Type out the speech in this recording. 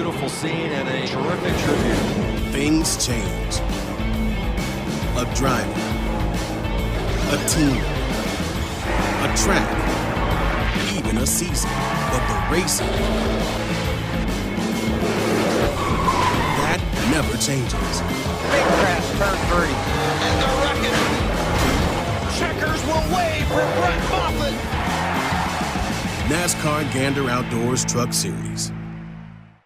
beautiful scene and a terrific tribute. Things change. A driver, a team, a track, even a season. But the racing, that never changes. Big crash, turn 30. And they're wrecking it. Checkers will wave for Brett Moffitt. NASCAR Gander Outdoors Truck Series.